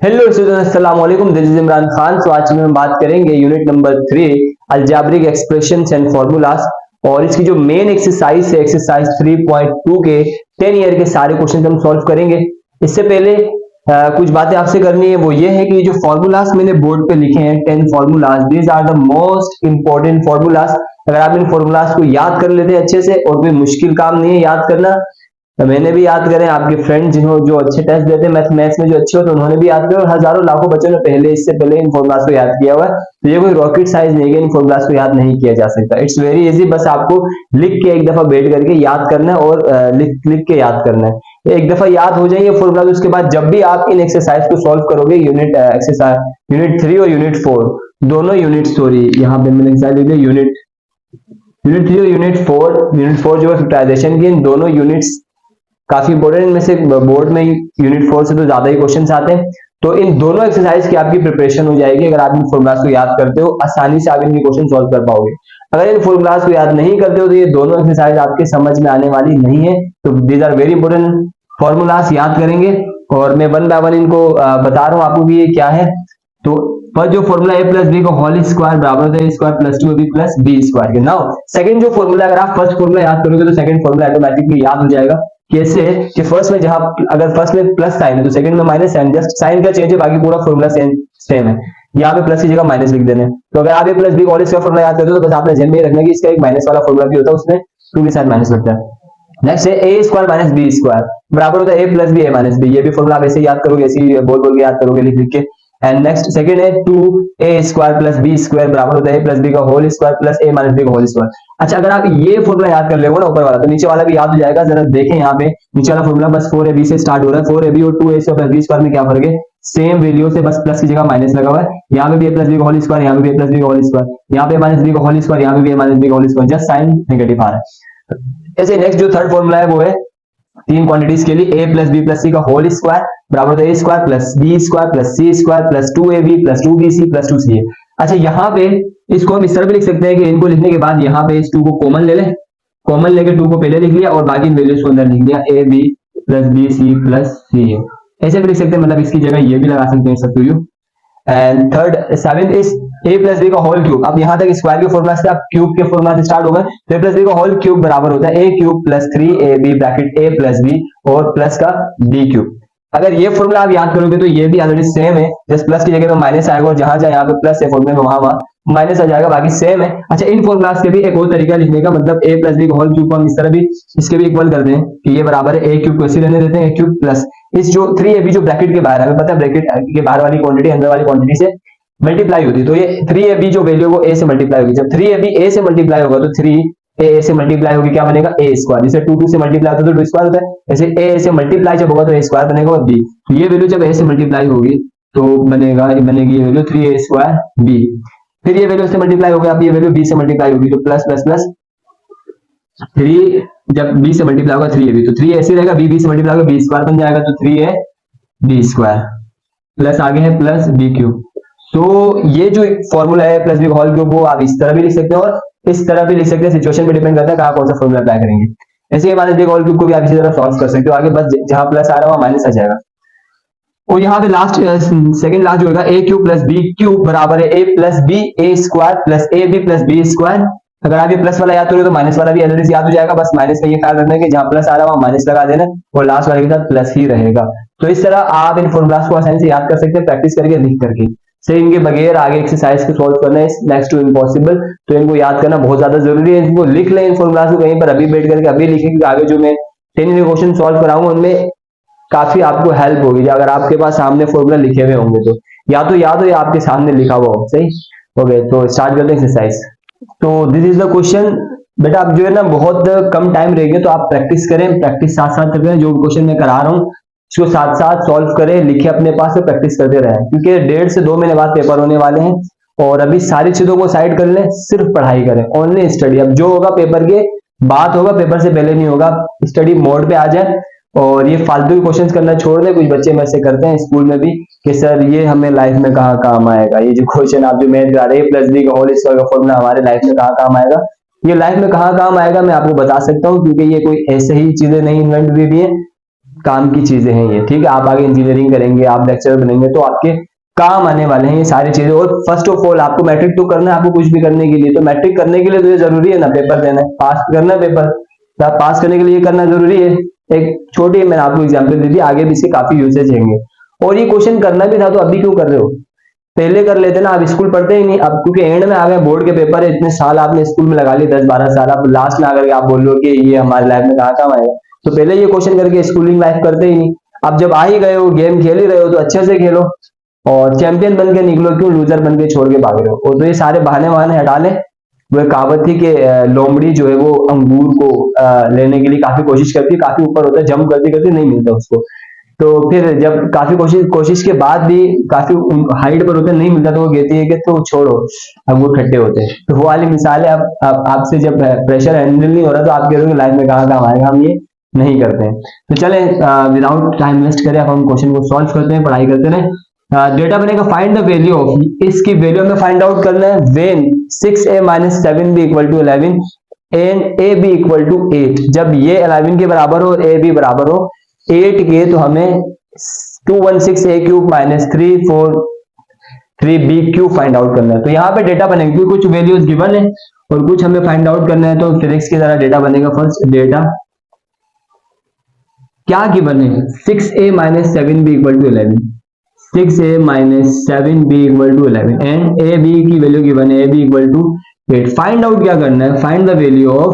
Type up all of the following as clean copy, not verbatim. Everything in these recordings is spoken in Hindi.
हेलो स्टूडेंट्स, अस्सलाम वालेकुम। This is Imran Khan. तो आज में हम बात करेंगे unit number 3 algebraic expressions and formulas. और इसकी जो मेन एक्सरसाइज है, एक्सरसाइज 3.2 के 10 ईयर के सारे क्वेश्चन हम सॉल्व करेंगे। इससे पहले कुछ बातें आपसे करनी है, वो ये है कि जो फार्मूलाज मैंने बोर्ड पे लिखे हैं 10 formulas, these are the most important formulas. अगर आप इन फार्मूलाज को याद कर लेते हैं अच्छे से, और कोई मुश्किल काम नहीं है याद करना। तो मैंने भी याद करें, आपके फ्रेंड जिन्हों जो अच्छे टेस्ट देते हैं मैथ्स में जो अच्छे हो, तो उन्होंने भी याद किया, और हजारों लाखों बच्चों ने पहले इससे पहले इन फॉर्मूलाज को याद किया हुआ है। तो ये कोई रॉकेट साइंस नहीं है, इन फॉर्मूलाज को याद नहीं किया जा सकता। इट्स वेरी इजी, बस आपको लिख के एक दफा बैठ करके याद करना है, और लिख लिख के याद करना है। एक दफा याद हो जाएंगे फॉर्मूलाज, उसके बाद जब भी आप इन एक्सरसाइज को सॉल्व करोगे, यूनिट एक्सरसाइज यूनिट 3 और यूनिट 4 दोनों यूनिट, सॉरी यहाँ पे मैंने एक्सरसाइज लिख दिया यूनिट यूनिट 3 और यूनिट 4 जो है फैक्टराइजेशन की, इन दोनों यूनिट्स काफी इंपॉर्टेंट। इनमें से बोर्ड में यूनिट 4 से तो ज्यादा ही क्वेश्चंस आते हैं। तो इन दोनों एक्सरसाइज की आपकी प्रिपरेशन हो जाएगी अगर आप इन फॉर्मूलाज को याद करते हो। आसानी से आप इनके क्वेश्चन सॉल्व कर पाओगे। अगर इन फॉर्मूलाज को याद नहीं करते हो तो ये दोनों एक्सरसाइज आपके समझ में आने वाली नहीं है। तो these are very important formulas, याद करेंगे। और मैं वन बाय वन इनको बता रहा हूँ आपको कि ये क्या है। तो फर्स्ट जो फॉर्मूला ए प्लस बी का होल स्क्वायर बराबर होता है A square plus 2ab plus B square के। नाउ सेकंड जो फॉर्मूला, अगर आप फर्स्ट फॉर्मूला याद करोगे तो सेकंड फॉर्मूला ऑटोमेटिकली याद हो जाएगा। कैसे कि फर्स्ट में, जहां अगर फर्स्ट में प्लस साइन है तो सेकंड में माइनस साइन, जस्ट साइन का चेंज है, बाकी पूरा फॉर्मूला सेम है। यहाँ पे प्लस की जगह माइनस लिख देना है। तो अगर आप A plus B whole square formula याद करते हो तो बस आपने ध्यान में रखना है कि इसका एक माइनस वाला फॉर्मूला भी होता है, उसमें 2 के साथ माइनस लगता है। नेक्स्ट है A square minus B square बराबर होता है ए प्लस बी ए माइनस बी। ये भी फॉर्मूला आप ऐसे ही याद करोगे, ऐसे ही बोल बोल के याद करोगे, लिख लिख के। एंड नेक्स्ट सेकंड है 2a square plus B square बराबर होता है a प्लस बी का whole square plus a minus B का होल स्क्वायर। अच्छा, अगर आप ये फॉर्मूला याद कर लेंगे ना ऊपर वाला, तो नीचे वाला भी याद हो जाएगा। जरा देखें यहाँ पे नीचे वाला फॉर्मूला बस 4ab से स्टार्ट हो रहा है। 4ab और 2a square plus B square में क्या फर्क है? सेम वैल्यू से, बस प्लस की जगह माइनस लगा हुआ है। यहाँ पे भी a प्लस बी का होल स्क्वायर, यहाँ पे भी a प्लस बी का होल स्क्वायर, यहाँ पे माइनस बी का होल स्क्वायर, यहाँ पे भी a माइनस बी का whole square, just sign negative आ रहा है। ऐसे नेक्स्ट जो थर्ड फॉर्मूला है वो है तीन क्वांटिटीज के लिए a plus b plus c का होल स्क्वायर बराबर होता है a square plus B square plus c square plus 2ab plus 2bc plus 2ca। अच्छा, यहाँ पे इसको हम इस तरह भी लिख सकते हैं कि इनको लिखने के बाद यहाँ पे इस 2 को कॉमन ले लें, कॉमन लेके 2 को पहले लिख लिया और बाकी वैल्यूज को अंदर लिख दिया ab plus bc plus ca। ऐसे भी लिख सकते हैं, मतलब इसकी जगह ये भी लगा सकते हैं सब टू यू। And third seventh is a plus B का होल क्यूब। अब यहाँ तक स्क्वायर के फॉर्मूला से आप क्यूब के फॉर्मूला से स्टार्ट होगा। तो a प्लस बी का होल क्यूब बराबर होता है a cube plus 3ab bracket a plus b और प्लस का b क्यूब। अगर ये फॉर्मूला आप याद करोगे तो ये भी ऑलरेडी सेम है, जस्ट प्लस की जगह में माइनस आएगा, और जहां जहां यहाँ पे प्लस है फॉर्मूले में वहां माइनस आ जाएगा, बाकी सेम है। अच्छा, इन फॉर्मूलाज के भी एक और तरीका लिखने का, मतलब a प्लस बी का होल क्यूब को हम इस तरह भी इसके भी इक्वल कर दें कि ये बराबर है a क्यूब को ऐसे रहने देते हैं a क्यूब प्लस इस जो 3ab जो ब्रैकेट के बाहर है, हमें पता है ब्रैकेट के बाहर वाली क्वांटिटी अंदर वाली क्वांटिटी से मल्टीप्लाई होती है। तो ये 3ab जो वैल्यू वो a से मल्टीप्लाई होगी। जब 3ab a से मल्टीप्लाई होगा तो 3a से मल्टीप्लाई होगी, क्या बनेगा a स्क्वायर। जैसे 2 से मल्टीप्लाई होता है तो 2 स्क्वायर होता है, ऐसे a से मल्टीप्लाई जब होगा तो a स्क्वायर बनेगा और b। तो ये वैल्यू जब a से मल्टीप्लाई होगी तो बनेगी ये वैल्यू 3a स्क्वायर b। फिर ये वैल्यू से मल्टीप्लाई होगी, अब ये वैल्यू b से मल्टीप्लाई होगी तो प्लस प्लस प्लस 3, जब b से मल्टीप्लाई होगा 3ab तो 3 ऐसे रहेगा, b से मल्टीप्लाई होगा b स्क्वायर बन जाएगा, तो 3ab स्क्वायर प्लस आगे है प्लस b क्यूब। तो ये जो फॉर्मूला है प्लस बी होल क्यूब, वो आप इस तरह भी लिख सकते हैं और इस तरह भी लिख सकते हैं। सिचुएशन पे डिपेंड करता है कहाँ कौन सा फॉर्मूला अप्लाई करेंगे। ऐसे ही माइनस बी होल क्यूब को भी आप इसी तरह सॉल्व कर सकते हो। आगे बस जहां प्लस आ रहा है वहां माइनस आ जाएगा। और यहाँ पे लास्ट सेकंड लास्ट जो होगा a cube plus b cube बराबर है a plus b a square plus a b plus B square. अगर आप ये प्लस वाला याद करोगे तो माइनस वाला भी ऑलरेडी याद हो जाएगा। बस माइनस का ये ख्याल रखना है कि जहां प्लस आ रहा है वहां माइनस लगा देना, और लास्ट वाले के साथ प्लस ही रहेगा। तो इस तरह आप इन फॉर्मूलाज को आसानी से याद कर सकते हैं, प्रैक्टिस करके लिख करके। से इनके बगैर आगे एक्सरसाइज को सॉल्व करना इज नेक्स्ट टू इम्पॉसिबल। तो इनको याद करना बहुत ज्यादा जरूरी है। इनको लिख लें इन फॉर्मूलाज को कहीं पर, अभी बैठ करके अभी लिखें, क्योंकि आगे जो मैं 10 क्वेश्चन सॉल्व कराऊंगा उनमें काफी आपको हेल्प होगी अगर आपके पास सामने फॉर्मूला लिखे हुए होंगे तो, या तो याद हो या आपके सामने लिखा हुआ हो। सही हो गए, तो स्टार्ट करते हैं एक्सरसाइज। तो दिस इज द क्वेश्चन। बेटा आप जो है ना बहुत कम टाइम रहेगा, तो आप प्रैक्टिस करें, प्रैक्टिस साथ साथ करें। जो क्वेश्चन मैं करा रहा हूँ इसको साथ साथ सॉल्व करें, लिखे अपने पास से, प्रैक्टिस करते रहें, क्योंकि 1.5 से 2 महीने बाद पेपर होने वाले हैं। और अभी सारी चीजों को साइड कर लें, सिर्फ पढ़ाई करें, ओनली स्टडी। अब जो होगा पेपर के बात होगा, पेपर से पहले नहीं होगा। स्टडी मोड पे आ जाए और ये फालतू के क्वेश्चंस करना छोड़ दें। कुछ बच्चे में से करते हैं स्कूल में भी कि सर ये हमें लाइफ में कहाँ काम आएगा, ये जो क्वेश्चन आप जो मैथ करा रहे हैं प्लस बी का होल स्क्वायर का फॉर्मूला हमारे लाइफ में कहाँ काम आएगा। ये लाइफ में कहाँ काम आएगा मैं आपको बता सकता हूँ, क्योंकि ये कोई ऐसे ही चीजें नहीं इन्वेंट हुई भी है। काम की चीजें हैं ये, ठीक है। आप आगे इंजीनियरिंग करेंगे, आप लेक्चरर बनेंगे तो आपके काम आने वाले हैं ये सारी चीजें। और फर्स्ट ऑफ ऑल आपको मैट्रिक तो करना है, आपको कुछ भी करने के लिए, तो मैट्रिक करने के लिए तो ये जरूरी है ना, पेपर देना है, पास करना है पेपर, तो आप पास करने के लिए करना जरूरी है। एक छोटी मैंने आपको एग्जाम्पल दी थी, आगे भी इसके काफी यूसेज होंगे। और ये क्वेश्चन करना भी था तो अभी क्यों कर रहे हो, पहले कर लेते ना। आप स्कूल पढ़ते ही नहीं, अब क्योंकि एंड में आ गए, बोर्ड के पेपर है, इतने साल आपने स्कूल में लगा लिए, 10-12 साल, अब लास्ट में आकर आप बोल लो कि ये हमारी लाइफ में कहाँ काम आएगा, तो पहले ये क्वेश्चन करके स्कूलिंग लाइफ करते ही नहीं। अब जब आ ही गए हो, गेम खेल ही रहे हो, तो अच्छे से खेलो और चैंपियन बन के निकलो, क्यों लूजर बन के छोड़ के भाग रहे हो। और तो ये सारे बहाने वहाने हटा ले। वो कहावत थी कि लोमड़ी जो है वो अंगूर को लेने के लिए काफी कोशिश करती है, काफी ऊपर होता है, जंप करती करती नहीं मिलता उसको। तो फिर जब काफी कोशिश कोशिश के बाद भी काफी हाइट पर होते नहीं मिलता, तो वो कहती है कि तो छोड़ो, अंगूर खट्टे होते हैं। तो वो वाली मिसाल है। अब आपसे जब प्रेशर हैंडल नहीं हो रहा तो आप कह रहे हो लाइफ में कहाँ काम आएगा, हम ये नहीं करते हैं। तो चले विदाउट टाइम वेस्ट करें, अब हम क्वेश्चन को सॉल्व करते हैं, पढ़ाई करते हैं। डेटा बनेगा फाइंड द वैल्यू ऑफ, इसकी वैल्यू हमें फाइंड आउट करना है when 6a - 7b = 11 and a b = 8। जब ये 11 के बराबर हो और a b बराबर हो 8 के, तो हमें 216a³ - 343b³ फाइंड आउट करना है। तो यहाँ पे डेटा बनेगा क्योंकि कुछ वैल्यूज गिवन है और कुछ हमें फाइंड आउट करना है, तो फिजिक्स की तरह डेटा बनेगा। फर्स्ट डेटा क्या गिवन है, 6a - 7b = 11, 6a - 7b = 11 and ab की वैल्यू गिवन है, ab = 8। फाइंड आउट क्या करना है, find the value of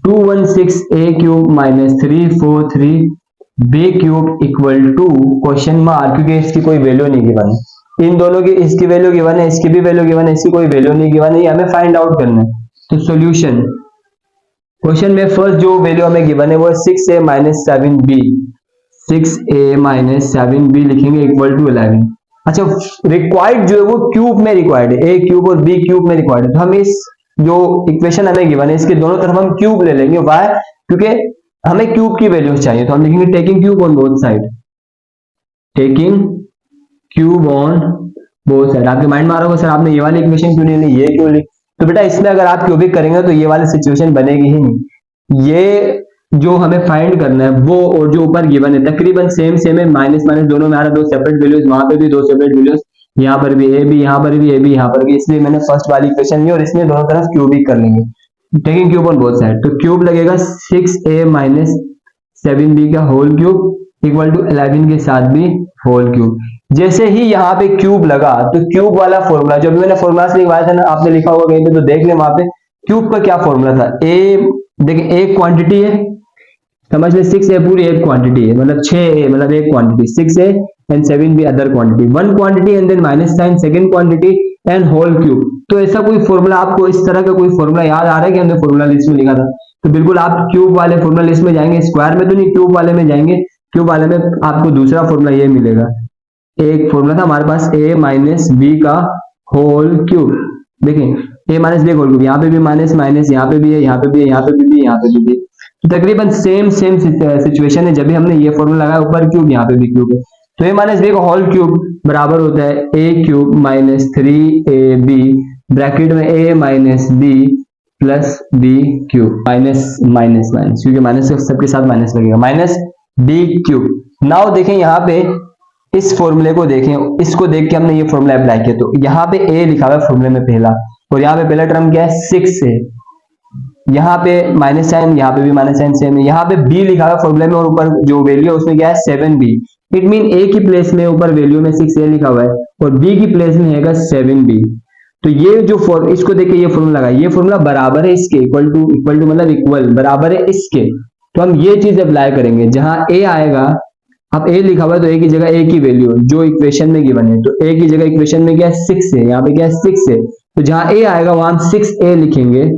216a³ - 343b³ = question mark, क्योंकि इसकी कोई वैल्यू नहीं गिवन है। इन दोनों की, इसकी वैल्यू गिवन है, इसकी भी वैल्यू गिवन है, इसकी कोई वैल्यू नहीं गिवन है, ये हमें फाइंड आउट करना है। तो सॉल्यूशन, क्वेश्चन में फर्स्ट जो वैल्यू हमें गिवन है वो 6a - 7b, 6a - 7b लिखेंगे इक्वल टू 11। अच्छा, रिक्वायर्ड जो है वो क्यूब में रिक्वायर्ड है, a क्यूब और b क्यूब में रिक्वायर्ड है। तो हम इस जो इक्वेशन हमें गिवन है इसके दोनों तरफ हम क्यूब ले लेंगे। वाई, क्योंकि हमें क्यूब की वैल्यूज चाहिए, तो हम लिखेंगे taking cube on both side, taking cube on both side. आपके माइंड में आ रहा होगा सर आपने ये वाली इक्वेशन क्यों नहीं ली, ये क्यों ली, तो बेटा इसमें अगर आप क्यूबिक करेंगे तो ये वाली सिचुएशन बनेगी ही नहीं। ये जो हमें फाइंड करना है वो और जो ऊपर गिवन है तकरीबन सेम सेम है, माइनस माइनस दोनों में आ रहा है, दो सेपरेट वैल्यूज, वहां पे भी दो सेपरेट वैल्यूज, यहाँ पर भी ए बी, यहाँ पर भी ए बी, यहाँ पर भी, इसलिए मैंने फर्स्ट वाली इक्वेशन ली और इसमें दोनों तरफ क्यूबिक कर लेंगे, taking cube on both side. तो क्यूब लगेगा 6a - 7b का होल क्यूब इक्वल टू 11 के साथ भी होल क्यूब। जैसे ही यहाँ पे क्यूब लगा तो क्यूब वाला फॉर्मूला जो भी मैंने फॉर्मूला से लिखवाया था ना, आपने लिखा होगा कहीं पे तो देख ले, वहां पे क्यूब का क्या फॉर्मूला था। ए देखिए एक क्वांटिटी है, समझ ले 6a पूरी एक क्वांटिटी है, मतलब 6a मतलब एक quantity, 6a and 7b other quantity, one quantity and then minus sign second quantity and whole cube. तो ऐसा कोई फॉर्मूला आपको इस तरह का कोई फॉर्मूला याद आ रहा है कि हमने फॉर्मूला लिस्ट में लिखा था, तो बिल्कुल आप क्यूब वाले फॉर्मूला लिस्ट में जाएंगे, स्क्वायर में तो नहीं, क्यूब वाले में जाएंगे। क्यूब वाले में आपको दूसरा फॉर्मूला ये मिलेगा, एक फॉर्मूला था हमारे पास a माइनस बी का होल क्यूब। देखिए a minus b whole cube, यहाँ पे भी माइनस माइनस, यहाँ पे भी है, यहाँ पे भी है, यहाँ पे भी, यहाँ पे भी। तो तकरीबन सेम सेम सिचुएशन है, जब भी हमने ये फॉर्मूला लगाया ऊपर क्यूब यहाँ पे भी क्यूब है, तो a माइनस बी का होल क्यूब बराबर होता है a³ माइनस 3ab ब्रैकेट में a minus b plus b³ minus minus minus, क्योंकि माइनस सबके साथ माइनस लगेगा, माइनस b³। नाउ देखें यहाँ पे इस फॉर्मूले को देखें, इसको देख के हमने ये फॉर्मूला अप्लाई किया, तो यहाँ पे a लिखा हुआ है फॉर्मूले में पहला, और यहाँ पे पहला टर्म क्या है 6 है, यहाँ पे माइनस साइन, यहाँ पे भी माइनस साइन सेम है, यहाँ पे b लिखा हुआ है फॉर्मूले में और ऊपर जो वैल्यू है उसमें क्या है 7b। इट मीन a की प्लेस में ऊपर वैल्यू में 6a लिखा हुआ है और b की प्लेस में है 7b। तो ये जो इसको देख के ये फॉर्मूला लगा, ये फॉर्मूला बराबर है इसके, इक्वल टू मतलब इक्वल बराबर है इसके। तो हम ये चीज अप्लाई करेंगे, जहां a आएगा, अब a लिखा हुआ है तो a की जगह a की वैल्यू जो इक्वेशन में गिवन है, तो a की जगह इक्वेशन में क्या है 6 है, यहाँ पे क्या है 6 है, तो जहां a आएगा वहां हम 6a लिखेंगे,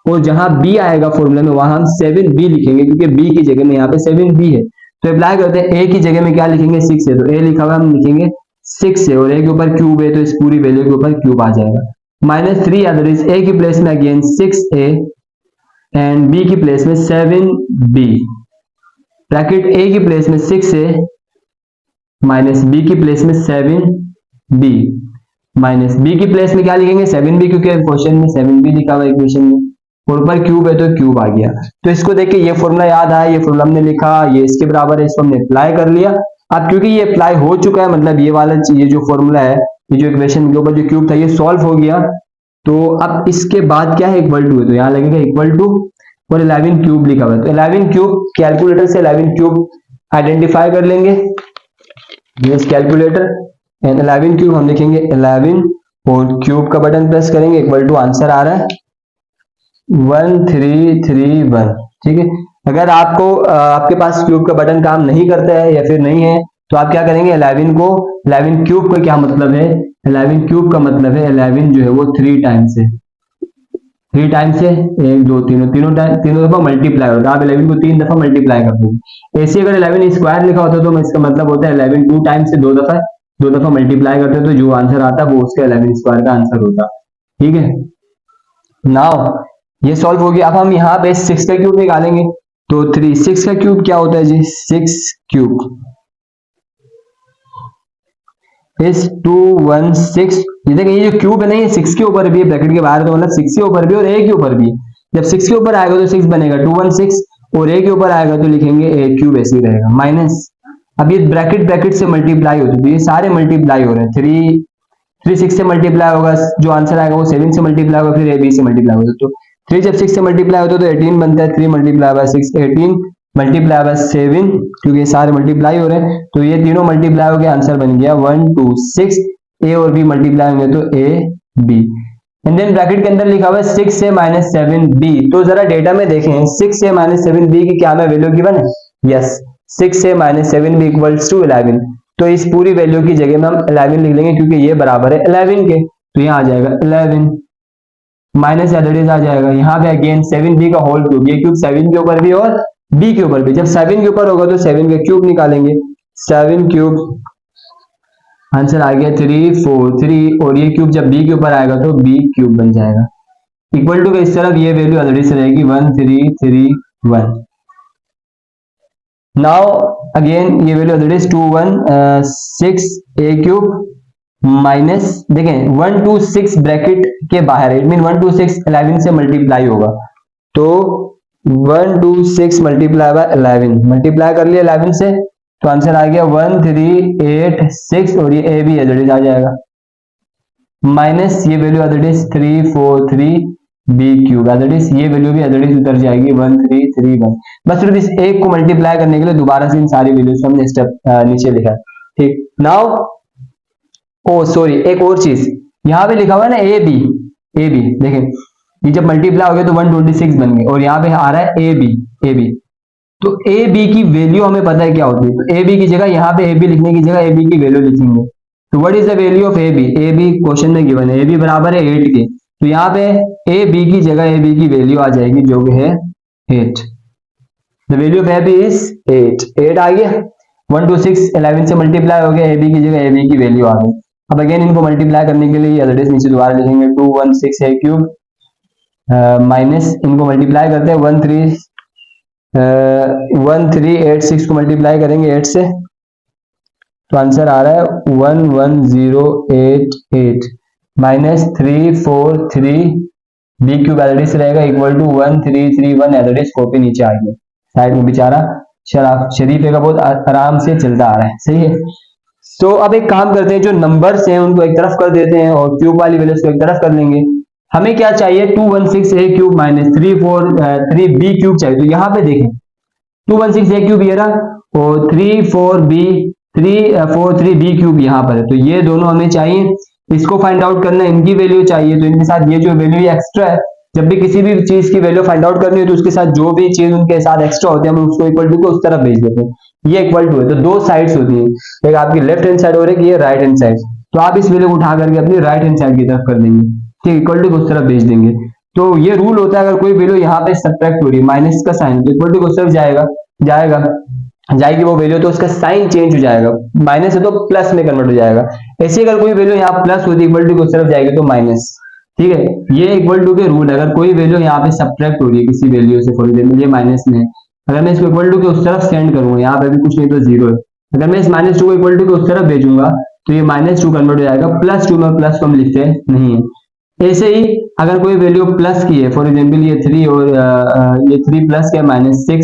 और जहां b आएगा फॉर्मूला में वहां हम 7b लिखेंगे, क्योंकि b की जगह में यहाँ पे 7b है। तो अप्लाई करते हैं, a की जगह में क्या लिखेंगे 6 है, तो a लिखा हुआ हम लिखेंगे 6 है, और a के ऊपर क्यूब है तो इस पूरी वैल्यू के ऊपर क्यूब आ जाएगा, माइनस 3 अदर इज a की प्लेस में अगेन 6a एंड b की प्लेस में 7b, ब्रैकेट a की प्लेस में 6a माइनस b की प्लेस में 7b, माइनस b की प्लेस में क्या लिखेंगे 7b, क्योंकि क्वेश्चन में 7b लिखा हुआ है इक्वेशन में, और ऊपर क्यूब है तो क्यूब आ गया। तो इसको देख के ये फॉर्मूला याद आया, ये फॉर्मूला हमने लिखा, ये इसके बराबर है, इसको हमने अप्लाई कर लिया। अब क्योंकि ये अप्लाई हो चुका है, मतलब ये वाला ये जो फॉर्मूला है, ये जो इक्वेशन के ऊपर जो क्यूब था ये सॉल्व हो गया। तो अब इसके बाद क्या है, इक्वल टू है, तो यहाँ लगेगा इक्वल टू और 11 क्यूब लिखा हुआ है, तो 11 क्यूब कैलकुलेटर से 11 क्यूब आइडेंटिफाई कर लेंगे, यस कैलकुलेटर, एंड 11 क्यूब हम लिखेंगे 11 और क्यूब का बटन प्रेस करेंगे, इक्वल टू आंसर आ रहा है 1331। ठीक है, अगर आपको आपके पास क्यूब का बटन काम नहीं करता है या फिर नहीं है तो आप क्या करेंगे, 11 क्यूब का क्या मतलब है, 11 क्यूब का मतलब है 11 जो है वो 3 टाइम्स है, 3 टाइम्स से 1 2 तीनों दफा मल्टीप्लाई होता है, आप 11 को 3 दफा मल्टीप्लाई कर दोगे। ऐसे अगर 11 स्क्वायर लिखा होता तो इसका मतलब होता है 11 2 टाइम्स से 2 दफा मल्टीप्लाई करते हो तो जो आंसर आता वो उसका 11 स्क्वायर का आंसर होता। ठीक है, नाउ ये सॉल्व हो गया। अब हम यहाँ पे 6 का क्यूब निकालेंगे, तो 6 का क्यूब क्या होता है जी, 6 क्यूब इज 216। ये देखिए ये जो क्यूब है ना, ये 6 के ऊपर भी है, ब्रैकेट के बाहर, तो मतलब 6 के ऊपर भी और a के ऊपर भी। जब 6 के ऊपर आएगा तो 6 बनेगा 216 और a के ऊपर आएगा तो लिखेंगे a क्यूब, ऐसे ही रहेगा माइनस। अब ये ब्रैकेट से मल्टीप्लाई होते हैं तो ये सारे मल्टीप्लाई हो रहे हैं, 3 6 से मल्टीप्लाई होगा, जो आंसर आएगा वो 7 से मल्टीप्लाई होगा, फिर ab से मल्टीप्लाई होगा, तो 3 जब 6 से मल्टीप्लाई होता है तो 18 बनता है, 3 मल्टीप्लाई बाय 6 18 मल्टीप्लाई बाय 7, क्योंकि ये सारे मल्टीप्लाई हो रहे हैं तो ये तीनों मल्टीप्लाई हो गया, आंसर बन गया 126। ए और बी मल्टीप्लाई होंगे तो a b, and then bracket के अंदर लिखा हुआ है 6 से -7 बी। तो जरा डेटा में देखें 6 से -7 बी की क्या हमें वैल्यू गिवन है, यस 6 से -7 बी इक्वल्स टू 11। तो इस पूरी वैल्यू की जगह में हम 11 लिख लेंगे क्योंकि ये बराबर है 11 के, तो यहाँ आ जाएगा 11 माइनस एडिस आ जाएगा, यहाँ पे अगेन 7b का होल क्यूब, ये क्यूब 7 के ऊपर भी और b के ऊपर भी, जब 7 के ऊपर होगा तो 7 का क्यूब निकालेंगे, 7 क्यूब आंसर आ गया 343, और ये क्यूब जब b के ऊपर आएगा तो b क्यूब बन जाएगा, इक्वल टू के इस तरफ ये वैल्यू एडिस रहेगी 1331। नाउ अगेन ये value Aedes 216 a cube minus, देखें 126 ब्रैकेट के बाहर, इट मीन 126 11 से मल्टीप्लाई होगा, तो 126 मल्टीप्लाई बाय 11 मल्टीप्लाई कर लिया 11 से तो आंसर आ गया 1386, और ये ए भी एज आ जाएगा माइनस ये value as 343 b cube, as ये वैल्यू भी एज उतर जाएगी 1331। बस सिर्फ इस एक को मल्टीप्लाई करने के लिए दोबारा से इन सारी वैल्यूज को हमने स्टेप नीचे लिखा है। ठीक, नाउ ओ सॉरी एक और चीज यहाँ पे लिखा हुआ है ना ए बी देखें, ये जब मल्टीप्लाई हो गया तो 126 बन गए, और यहाँ पे आ रहा है ए बी, तो ए बी की वैल्यू हमें पता है क्या होती है, तो ए बी की जगह यहाँ पे ए बी लिखने की जगह ए बी की वैल्यू लिखेंगे, तो what is the value of a b question में गिवन है, ए बी बराबर है 8 के, तो यहाँ पे ए बी की जगह ए बी की वैल्यू आ जाएगी जो है 8, the value of a b is 8 आ गया, 126 11 से मल्टीप्लाई हो गया, ए बी की जगह ए बी की वैल्यू आ गई। अब अगेन इनको मल्टीप्लाई करने के लिए एज नीचे दोबारा लिखेंगे 216 a क्यूब माइनस इनको मल्टीप्लाई करते हैं 1386 को मल्टीप्लाई करेंगे 8 से तो आंसर आ रहा है 11088 माइनस 343 बी क्यूब एज रहेगा इक्वल टू 1331, एज कॉपी नीचे आ गया, साइड में बेचारा शरीफ का बहुत आराम से चलता आ रहा है, सही है। तो अब एक काम करते हैं, जो नंबर्स हैं उनको एक तरफ कर देते हैं और क्यूब वाली वैल्यूज को एक तरफ कर लेंगे। हमें क्या चाहिए, 216 a cube minus 343 b cube चाहिए, तो यहाँ पे देखें 216 a क्यूब ये रहा और 343 b क्यूब यहाँ पर है, तो ये दोनों हमें चाहिए, इसको फाइंड आउट करना, इनकी वैल्यू चाहिए, तो इनके साथ ये जो वैल्यू एक्स्ट्रा है, जब भी किसी भी चीज की वैल्यू फाइंड आउट करनी है तो उसके साथ जो भी चीज उनके साथ एक्स्ट्रा होती है हम उसको इक्वल टू को उस तरफ भेज देते हैं, ये इक्वल टू है, तो दो साइड्स होती है, एक आपकी लेफ्ट हैंड साइड और एक ये राइट हैंड साइड, तो आप इस वैल्यू को उठा करके अपनी राइट हैंड साइड की तरफ कर देंगे, ठीक, इक्वल टू को उस तरफ भेज देंगे। तो ये रूल होता है, अगर कोई वैल्यू यहाँ पे सब्ट्रैक्ट हो रही है, माइनस का साइन, तो इक्वल टू को उस तरफ जाएगी वो वैल्यू, तो उसका साइन चेंज हो जाएगा, माइनस है तो प्लस में कन्वर्ट हो जाएगा। ऐसे अगर कोई वैल्यू यहाँ प्लस होती है इक्वल टू को उस तरफ जाएगी तो माइनस, ठीक है, ये इक्वल टू के रूल है। अगर कोई वैल्यू यहाँ पे सब्ट्रैक्ट हो रही है किसी वैल्यू से, फॉर एग्जांपल ये माइनस में, अगर मैं इसको इक्वल टू के उस तरफ सेंड करूंगा, यहाँ पे भी कुछ नहीं तो जीरो है, अगर मैं इस -2 को इक्वल टू के उस तरफ भेजूंगा तो ये -2 कन्वर्ट हो जाएगा, +2 में प्लस को हम लिखते नहीं है, ऐसे ही अगर कोई वैल्यू प्लस की है, फॉर एग्जाम्पल ये 3 और ये 3 प्लस क्या, -6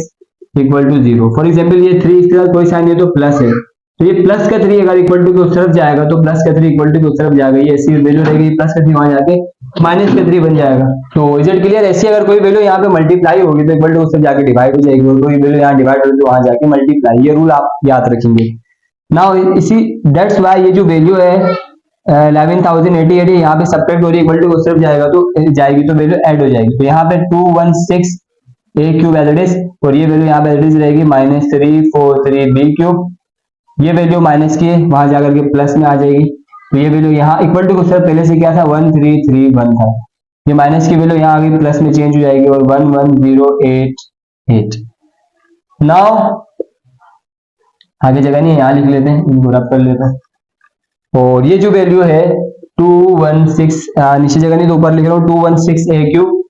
इक्वल टू 0। फॉर एग्जाम्पल ये 3 इसके साथ कोई साइन है तो प्लस है, तो ये प्लस का 3 अगर इक्वल टू की उस तरफ जाएगा तो प्लस का 3 इक्वल टू की उस तरफ जाएगा, ये ऐसी वैल्यू रहेगी, प्लस का 3 वहां जाके माइनस का 3 बन जाएगा। तो इज इट क्लियर? ऐसी अगर कोई वैल्यू यहाँ पे मल्टीप्लाई होगी तो इक्वल टू उस तरफ जाके डिवाइड हो जाएगी, और कोई वैल्यू यहाँ डिवाइड होगी तो वहां जाके मल्टीप्लाई, ये रूल आप याद रखेंगे। नाउ इसी दैट्स वाई ये जो वैल्यू है 11,088 यहाँ पे सब्ट्रैक्ट हो रही है, इक्वल टू उस तरफ जाएगा तो जाएगी तो वैल्यू ऐड हो जाएगी। तो यहाँ पे 216 a cube as it is, और ये वैल्यू यहाँ पे एज इट इज रहेगी -343 b क्यूब। ये वैल्यू माइनस की है, वहां जाकर के प्लस में आ जाएगी, तो ये वैल्यू यहाँ इक्वल टू उस तरफ पहले से क्या था 1331 था, ये माइनस की वैल्यू यहाँ आगे प्लस में चेंज हो जाएगी और 11088। नाउ आगे जगह नहीं है, यहाँ लिख लेते हैं, इनको रब कर लेते हैं। और ये जो वैल्यू है 216 नीचे जगह नहीं तो ऊपर लिख रहा हूँ 216 a क्यूब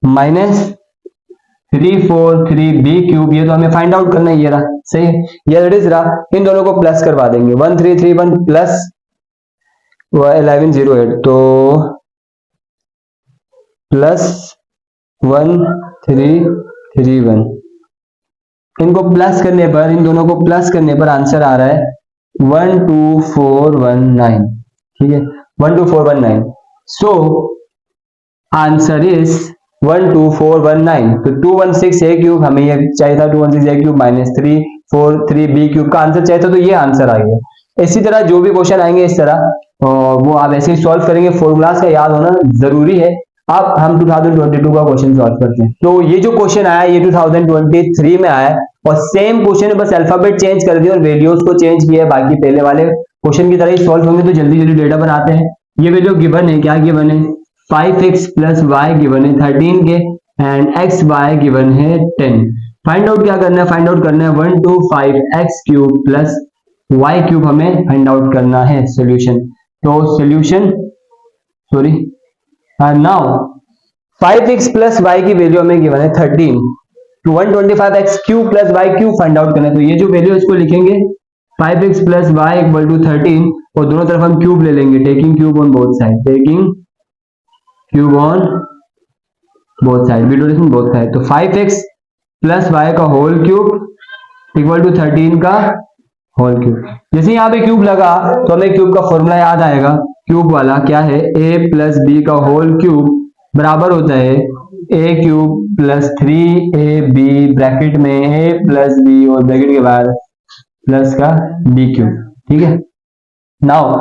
-343 b क्यूब, ये तो हमें फाइंड आउट करना है, ये रहा सही है, ये इट इज रहा। इन दोनों को प्लस करवा देंगे, 1331 प्लस 1108 तो प्लस 1331, इनको प्लस करने पर, इन दोनों को प्लस करने पर आंसर आ रहा है 12419, ठीक है 12419। So answer is 12419। तो 216 a क्यूब हमें ये चाहिए था, 216 a क्यूब -343 b क्यूब का आंसर चाहिए था, तो ये आंसर आ गया। इसी तरह जो भी क्वेश्चन आएंगे इस तरह वो आप ऐसे ही सॉल्व करेंगे, फॉर्मूलाज का याद होना जरूरी है। अब हम 2022 का क्वेश्चन सॉल्व करते हैं। तो ये जो क्वेश्चन आया ये 2023 में आया और सेम क्वेश्चन है, बस अल्फाबेट चेंज कर दिया और वैल्यूज को चेंज किया है, बाकी पहले वाले क्वेश्चन की तरह ही सॉल्व होंगे। तो जल्दी जल्दी डेटा बनाते हैं। ये वैल्यू गिवन है, क्या गिवन है 5x प्लस वाई गिवन है 13 के एंड एक्स वाई गिवन है 10। फाइंड आउट क्या करना है, फाइंड आउट करना है 125x cube plus y cube हमें फाइंड आउट करना है सोल्यूशन। तो solution sorry now 5x plus y की वैल्यू हमें गिवन है 13, तो 125x cube plus y cube find out करना है। तो ये जो वैल्यू इसको लिखेंगे 5x plus Y equal to 13 और दोनों तरफ हम क्यूब ले लेंगे, taking cube on both side, taking cube on both side, विडोरेशन बोथ साइड। तो 5x प्लस वाई का होल क्यूब इक्वल टू 13 का होल क्यूब। जैसे यहाँ पे क्यूब लगा तो हमें क्यूब का फॉर्मूला याद आएगा, क्यूब वाला क्या है a प्लस बी का होल क्यूब बराबर होता है a cube plus 3ab bracket में a प्लस b और ब्रैकेट के बाद प्लस का b क्यूब, ठीक है। नाउ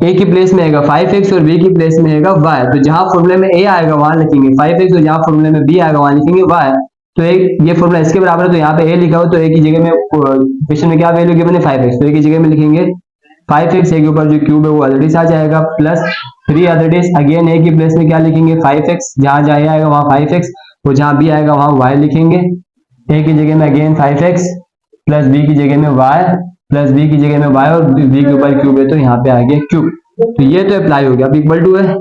a की प्लेस में आएगा 5x और b की प्लेस में आएगा y, तो जहां फॉर्मूले में a आएगा वहां लिखेंगे 5x और जहां फॉर्मूले में b आएगा वहां लिखेंगे y। तो एक ये फॉर्मूला इसके बराबर है तो यहाँ पे a लिखा हो तो a की जगह में क्वेश्चन में क्या वैल्यू गिवन है 5x, तो a की जगह में लिखेंगे 5x, a के ऊपर जो क्यूब है वो ऑलरेडी आ जाएगा प्लस 3 अदरडेज, अगेन a की प्लेस में क्या लिखेंगे 5x, जहां जहां आएगा वहां 5x और जहां b आएगा वहां y लिखेंगे। a की जगह में अगेन 5x प्लस b की जगह में y प्लस b की जगह में y और b के ऊपर क्यूब है तो यहाँ पे आ गया क्यूब। तो ये तो अप्लाई हो गया। अब इक्वल टू है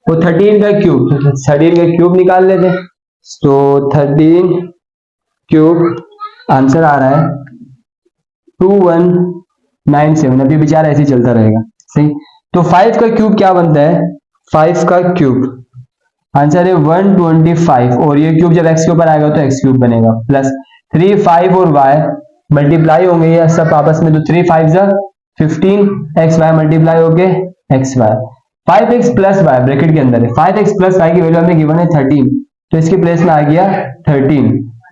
वो 13 का क्यूब, तो 13 का क्यूब निकाल लेते हैं। तो 13 क्यूब आंसर आ रहा है 2197। अभी विचार ऐसे ही चलता रहेगा, सही। तो 5 का क्यूब क्या बनता है, 5 का क्यूब आंसर है 125 और ये क्यूब जब x के ऊपर आएगा तो x क्यूब बनेगा प्लस 3 5 और y मल्टीप्लाई होंगे ये सब आपस में, तो 3 5 जा 15 एक्स वाई मल्टीप्लाई हो गए x y. 5x plus y bracket के अंदर है, 5x प्लस वाई की वैल्यू हमें गिवन है 13, तो इसकी प्लेस में आ गया 13,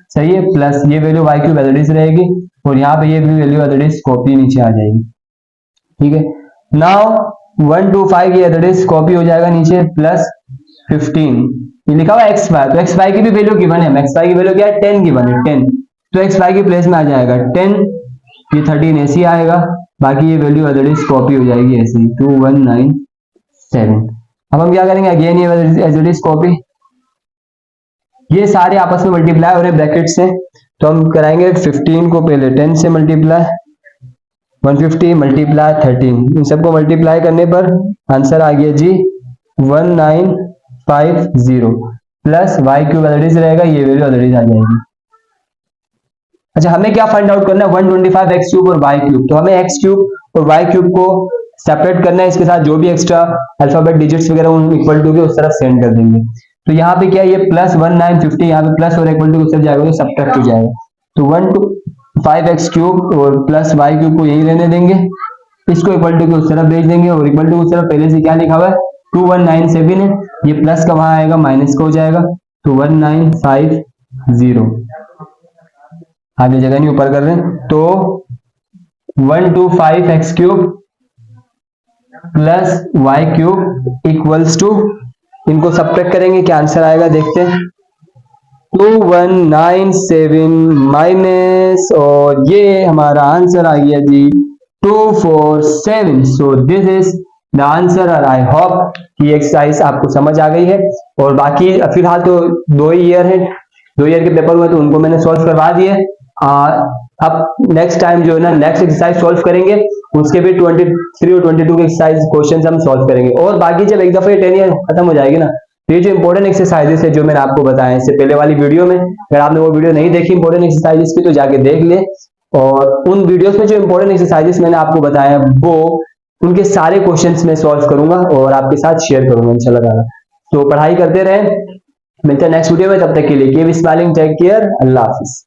सही है, प्लस ये वैल्यू y क्यूब एज रहेगी और यहाँ पे ये भी वैल्यू एज कॉपी नीचे आ जाएगी, ठीक है। नाउ 125 ये एज कॉपी हो जाएगा नीचे प्लस 15, ये लिखा हुआ एक्स वाई, तो एक्स वाई की भी वैल्यू गिवन है, एक्स वाई की वैल्यू क्या है 10 गिवन है 10, तो एक्स वाई की प्लेस में आ जाएगा 10, ये 13 ऐसे ही आएगा, बाकी ये वैल्यू एज कॉपी हो जाएगी ऐसे ही 2197। अब हम क्या करेंगे अगेन ये एज कॉपी, ये सारे आपस में मल्टीप्लाई हो रहे ब्रैकेट से, तो हम कराएंगे 15 को पहले 10 से मल्टीप्लाई, 150 मल्टीप्लाई 13, इन सबको मल्टीप्लाई करने पर आंसर आ गया जी 1950 प्लस वाई क्यूब एज रहेगा, ये वैल्यू एज आ जाएगी। अच्छा हमें क्या फाइंड आउट करना है 125 एक्स क्यूब और वाई क्यूब, तो हमें एक्स क्यूब और वाई क्यूब को सेपरेट करना है, इसके साथ जो भी एक्स्ट्रा अल्फाबेट डिजिट्स वगैरह उन इक्वल टू के उस तरफ सेंड कर देंगे। तो यहाँ पे क्या है, ये प्लस 1950 यहाँ पे प्लस और इक्वल टू उस तरफ जाएगा तो सब्ट्रैक्ट हो जाएगा। तो 1 to 5x क्यूब और प्लस वाई क्यूब को यही रहने देंगे, इसको इक्वल टू के उस तरफ भेज देंगे, और इक्वल टू उस तरफ पहले से क्या लिखा हुआ है 2197 है, ये प्लस का वहां आएगा माइनस का हो जाएगा, तो 1950 आगे जगह नहीं ऊपर कर रहे हैं। तो 125x cube plus y cube equals to, इनको सब्ट्रैक्ट करेंगे क्या आंसर आएगा देखते हैं, 2197 माइनस, और ये हमारा आंसर आ गया जी 247। So this is the answer, और आई होप कि एक्सरसाइज आपको समझ आ गई है। और बाकी फिलहाल तो 2 ईयर है, 2 ईयर के पेपर हुए तो उनको मैंने सॉल्व करवा दिए। अब नेक्स्ट टाइम जो है ना नेक्स्ट एक्सरसाइज सॉल्व करेंगे, उसके भी 23 और 22 के एक्सरसाइज क्वेश्चन हम सॉल्व करेंगे। और बाकी जब एक दफे 10 ईयर खत्म हो जाएगी ना, तो ये जो इंपॉर्टेंट एक्सरसाइजेस है जो मैंने आपको बताया इससे पहले वाली वीडियो में, अगर आपने वो वीडियो नहीं देखी इंपॉर्टेंट एक्सरसाइजेस की तो जाके देख ले, और उन वीडियोस में जो इंपॉर्टेंट एक्सरसाइजेस मैंने आपको बताया वो उनके सारे क्वेश्चंस मैं सॉल्व करूंगा और आपके साथ शेयर करूंगा इंशाल्लाह ताला। तो पढ़ाई करते रहें, मिलते हैं नेक्स्ट वीडियो में, तब तक के लिए कीप स्माइलिंग, टेक केयर, अल्लाह हाफिज।